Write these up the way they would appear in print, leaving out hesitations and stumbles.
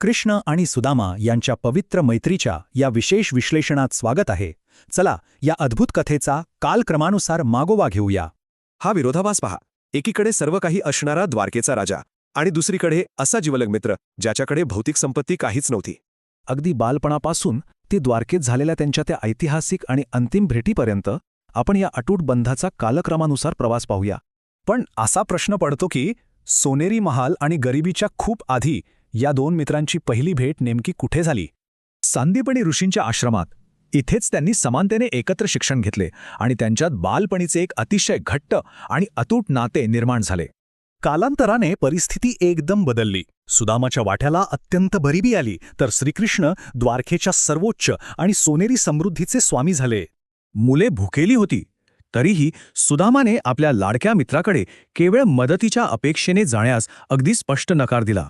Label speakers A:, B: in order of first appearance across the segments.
A: कृष्ण आणि सुदामा यांच्या पवित्र मैत्रीच्या या विशेष विश्लेषणात स्वागत आहे. चला या अद्भुत कथेचा कालक्रमानुसार मागोवा घेऊया.
B: हा विरोधाभास पहा. एकीकडे सर्व काही असणारा द्वारकेचा राजा आणि दुसरीकडे असा जिवलग मित्र ज्याच्याकडे भौतिक संपत्ती काहीच नव्हती.
A: अगदी बालपणापासून ते द्वारकेत झालेल्या त्यांच्या त्या ऐतिहासिक आणि अंतिम भेटीपर्यंत आपण या अटूट बंधाचा कालक्रमानुसार प्रवास पाहूया. पण असा प्रश्न पडतो की सोनेरी महाल आणि गरिबीच्या खूप आधी या दोन मित्रांची पहिली भेट नेमकी कुठे झाली? सांदीपणी ऋषींच्या आश्रमात. इथेच त्यांनी समानतेने एकत्र शिक्षण घेतले आणि त्यांच्यात बालपणीचे एक अतिशय घट्ट आणि अतूट नाते निर्माण झाले. कालांतराने परिस्थिती एकदम बदलली. सुदामाच्या वाट्याला अत्यंत गरिबी आली, तर श्रीकृष्ण द्वारकेच्या सर्वोच्च आणि सोनेरी समृद्धीचे स्वामी झाले. मुले भुकेली होती, तरीही सुदामाने आपल्या लाडक्या मित्राकडे केवळ मदतीच्या अपेक्षेने जाण्यास अगदी स्पष्ट नकार दिला.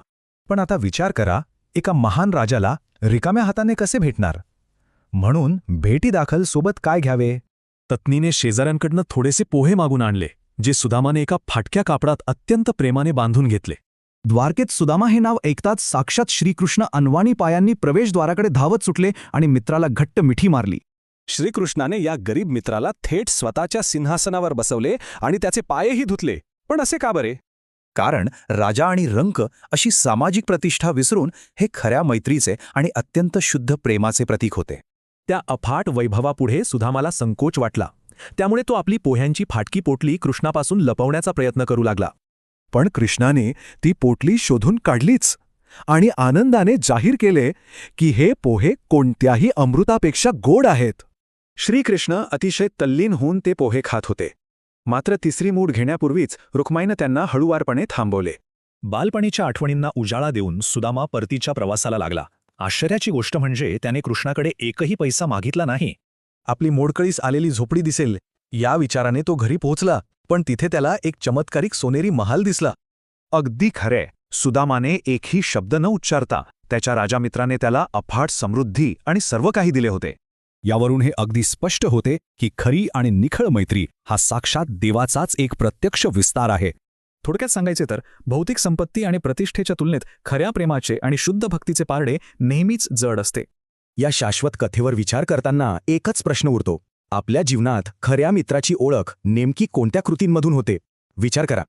A: पण आता विचार करा, एका महान राजाला रिकाम्या हाताने कसे भेटणार? म्हणून भेटीदाखल सोबत काय घ्यावे?
B: पत्नीने शेजाऱ्यांकडनं थोडेसे पोहे मागून आणले, जे सुदामाने एका फाटक्या कापडात अत्यंत प्रेमाने बांधून घेतले.
A: द्वारकेत सुदामा हे नाव ऐकताच साक्षात श्रीकृष्ण अनवाणी पायांनी प्रवेशद्वाराकडे धावत सुटले आणि मित्राला घट्ट मिठी मारली.
B: श्रीकृष्णाने या गरीब मित्राला थेट स्वतःच्या सिंहासनावर बसवले आणि त्याचे पायही धुतले. पण असे का बरे?
A: कारण राजा आणि रंक अशी सामाजिक प्रतिष्ठा विसरून हे खऱ्या मैत्रीचे आणि अत्यंत शुद्ध प्रेमाचे प्रतीक होते.
B: त्या अफाट वैभवापुढे सुदामाला संकोच वाटला. त्यामुळे तो आपली पोह्यांची फाटकी पोटली कृष्णापासून लपवण्याचा प्रयत्न करू लागला.
A: पण कृष्णाने ती पोटली शोधून काढलीच आणि आनंदाने जाहीर केले की हे पोहे कोणत्याही अमृतापेक्षा गोड आहेत.
B: श्रीकृष्ण अतिशय तल्लीन होऊन ते पोहे खात होते. मात्र तिसरी मूठ घेण्यापूर्वीच रुक्माईनं त्यांना हळुवारपणे थांबवले.
A: बालपणीच्या आठवणींना उजाळा देऊन सुदामा परतीच्या प्रवासाला लागला. आश्चर्याची गोष्ट म्हणजे त्याने कृष्णाकडे एकही पैसा मागितला नाही. आपली मोडकळीस आलेली झोपडी दिसेल या विचाराने तो घरी पोहोचला, पण तिथे त्याला एक चमत्कारिक सोनेरी महाल दिसला. अगदी खरे, सुदामाने एकही शब्द न उच्चारता त्याच्या राजामित्राने त्याला अफाट समृद्धी आणि सर्व काही दिले होते. यावरून हे अगदी स्पष्ट होते की खरी आणि निखळ मैत्री हा साक्षात देवाचाच एक प्रत्यक्ष विस्तार आहे. थोडक्यात सांगायचे तर भौतिक संपत्ती आणि प्रतिष्ठेच्या तुलनेत खऱ्या प्रेमाचे आणि शुद्ध भक्तीचे पारडे नेहमीच जड असते. या शाश्वत कथेवर विचार करताना एकच प्रश्न उरतो, आपल्या जीवनात खऱ्या मित्राची ओळख नेमकी कोणत्या कृतींमधून होते? विचार करा.